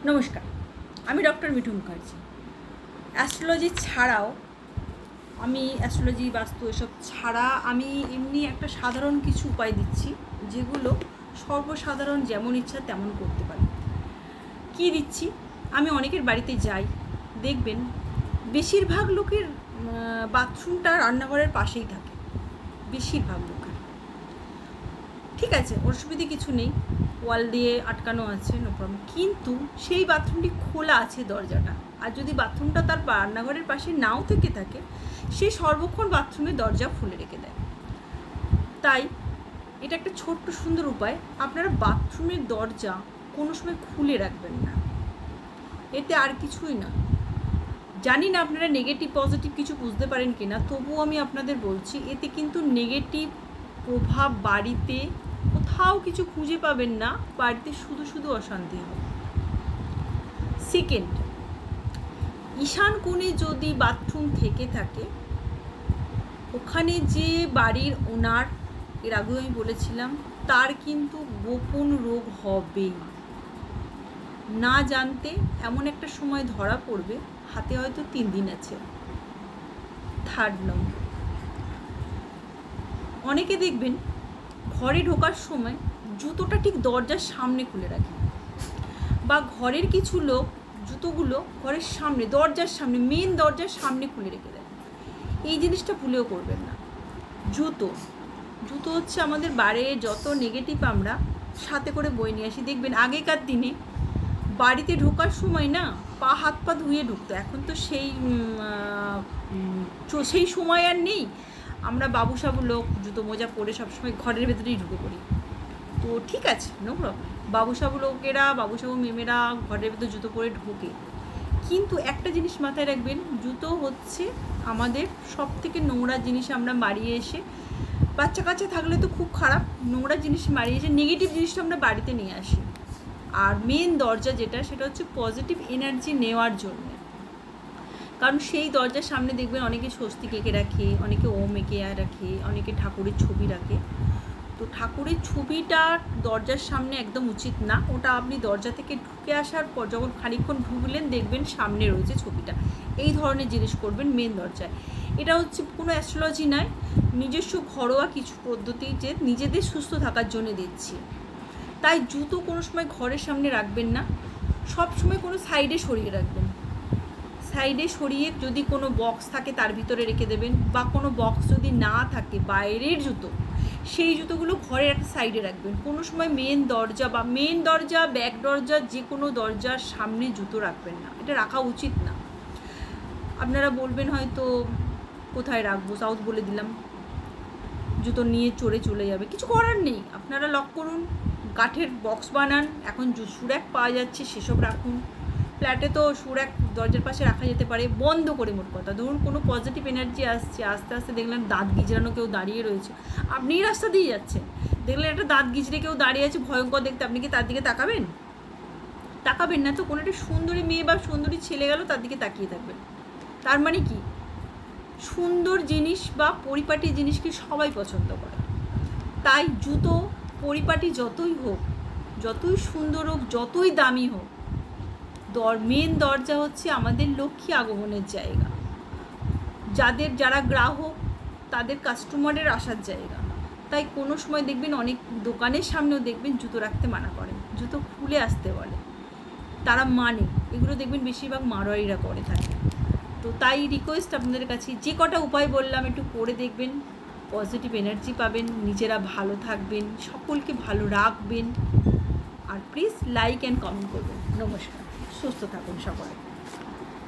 নমস্কার, আমি doctor Mithu Mukherjee. Astrology ছাড়াও আমি অ্যাস্ট্রোলজি বাস্তু এসব ছাড়া আমি এমনি একটা সাধারণ কিছু উপায় দিচ্ছি, যেগুলো সর্বসাধারণ যেমন ইচ্ছা তেমন করতে পারি। কি দিচ্ছি? আমি অনেকের বাড়িতে যাই, দেখবেন বেশিরভাগ লোকের বাথরুমটা রান্নাঘরের পাশেই থাকে। বেশিরভাগ লোকের, ঠিক আছে, অসুবিধে কিছু নেই, ওয়াল দিয়ে আটকানো আছে, নো প্রবলেম। কিন্তু সেই বাথরুমটি খোলা আছে দরজাটা, আর যদি বাথরুমটা তার রান্নাঘরের পাশে নাও থেকে থাকে, সে সর্বক্ষণ বাথরুমের দরজা খুলে রেখে দেয়। তাই এটা একটা ছোট্ট সুন্দর উপায়। আপনারা বাথরুমের দরজা কোনো সময় খুলে রাখবেন না, এতে আর কিছুই না। জানি না আপনারা নেগেটিভ পজিটিভ কিছু বুঝতে পারেন কি না, তবুও আমি আপনাদের বলছি, এতে কিন্তু নেগেটিভ প্রভাব বাড়িতে কোথাও কিছু খুঁজে পাবেন না, বাড়িতে শুধু শুধু অশান্তি হবে। সেকেন্ড, ঈশান কোণে যদি বাথরুম থেকে থাকে, ওখানে যে বাড়ির ওনার, এর আগেও আমি বলেছিলাম, তার কিন্তু গোপন রোগ হবে না জানতে এমন একটা সময় ধরা পড়বে, হাতে হয়তো 3 দিন আছে। থার্ড নম্বর, অনেকে দেখবেন ঘরে ঢোকার সময় জুতোটা ঠিক দরজার সামনে খুলে রাখে, বা ঘরের কিছু লোক জুতোগুলো ঘরের সামনে, দরজার সামনে, মেন দরজার সামনে খুলে রেখে দেয়। এই জিনিসটা ভুলেও করবেন না। জুতো হচ্ছে আমাদের বাড়ির যত নেগেটিভ আমরা সাথে করে বয়ে নিয়ে আসি। দেখবেন আগেকার দিনে বাড়িতে ঢোকার সময় না পা হাত পা ধুয়ে ঢুকতো, এখন তো সেই সময় আর নেই। আমরা বাবুসাবু লোক জুতো মোজা পরে সবসময় ঘরের ভেতরেই ঢুকে পড়ি। তো ঠিক আছে, নো প্রবলেম, বাবুসাবু লোকেরা, বাবুসাবু মেমেরা ঘরের ভেতর জুতো পরে ঢোকে। কিন্তু একটা জিনিস মাথায় রাখবেন, জুতো হচ্ছে আমাদের সব থেকে নোংরা জিনিস। আমরা মারিয়ে এসে, বাচ্চা কাচ্চা থাকলে তো খুব খারাপ, নোংরা জিনিস মারিয়ে এসে নেগেটিভ জিনিসটা আমরা বাড়িতে নিয়ে আসি। আর মেন দরজা যেটা, সেটা হচ্ছে পজিটিভ এনার্জি নেওয়ার জন্য। কারণ সেই দরজার সামনে দেখবেন অনেকে স্বস্তিক এঁকে রাখে, অনেকে ওম এঁকে রাখে, অনেকে ঠাকুরের ছবি রাখে। তো ঠাকুরের ছবিটা দরজার সামনে একদম উচিত না। ওটা আপনি দরজা থেকে ঢুকে আসার পর যখন খানিকক্ষণ ঢুকলেন, দেখবেন সামনে রয়েছে ছবিটা। এই ধরনের জিনিস করবেন মেন দরজায়। এটা হচ্ছে কোনো অ্যাস্ট্রোলজি নয়, নিজস্ব ঘরোয়া কিছু পদ্ধতি, যে নিজেদের সুস্থ থাকার জন্য দিচ্ছি। তাই জুতো কোনো সময় ঘরের সামনে রাখবেন না, সব সময় কোনো সাইডে সরিয়ে রাখবেন। সাইডে সরিয়ে যদি কোনো বক্স থাকে তার ভিতরে রেখে দেবেন, বা কোনো বক্স যদি না থাকে, বাইরের জুতো, সেই জুতোগুলো ঘরের একটা সাইডে রাখবেন। কোনো সময় মেন দরজা বা ব্যাক দরজা, যে কোনো দরজার সামনে জুতো রাখবেন না, এটা রাখা উচিত না। আপনারা বলবেন হয়তো কোথায় রাখবো, সাউথ বলে দিলাম, জুতো নিয়ে চলে যাবে, কিছু করার নেই। আপনারা লক করুন, কাঠের বক্স বানান, এখন সুরাক পাওয়া যাচ্ছে, সেসব রাখুন। ফ্ল্যাটে তো সুরাক দরজার পাশে রাখা যেতে পারে, বন্ধ করে। মোট কথা, ধরুন কোনো পজিটিভ এনার্জি আসছে, আস্তে আস্তে দেখলেন দাঁত গিজড়ানো কেউ দাঁড়িয়ে রয়েছে, আপনিই রাস্তা দিয়ে যাচ্ছেন, দেখলেন একটা দাঁত গিজড়ে কেউ দাঁড়িয়ে আছে, ভয়ঙ্কর দেখতে, আপনি কি তার দিকে তাকাবেন? তাকাবেন না তো। কোনো একটা সুন্দরী মেয়ে বা সুন্দরী ছেলে গেল, তার দিকে তাকিয়ে থাকবেন। তার মানে কি, সুন্দর জিনিস বা পরিপাটি জিনিসকে সবাই পছন্দ করে। তাই জুতো পরিপাটি যতই হোক, যতই সুন্দর হোক, যতই দামি হোক, মেন দরজা হচ্ছে আমাদের লক্ষ্মী আগমনের জায়গা। যারা গ্রাহক, তাদের কাস্টমারের আসার জায়গা। তাই কোনো সময় দেখবেন অনেক দোকানের সামনেও দেখবেন জুতো রাখতে মানা করেন, জুতো খুলে আসতে বলে, তারা মানে। এগুলো দেখবেন বেশিরভাগ মারোয়ারিরা করে থাকে। তো তাই রিকোয়েস্ট আপনাদের কাছে, যে কটা উপায় বললাম একটু করে দেখবেন, পজিটিভ এনার্জি পাবেন, নিজেরা ভালো থাকবেন, সকলকে ভালো রাখবেন। আর প্লিজ লাইক অ্যান্ড কমেন্ট করবেন। নমস্কার, সুস্থ থাকুন সকলে।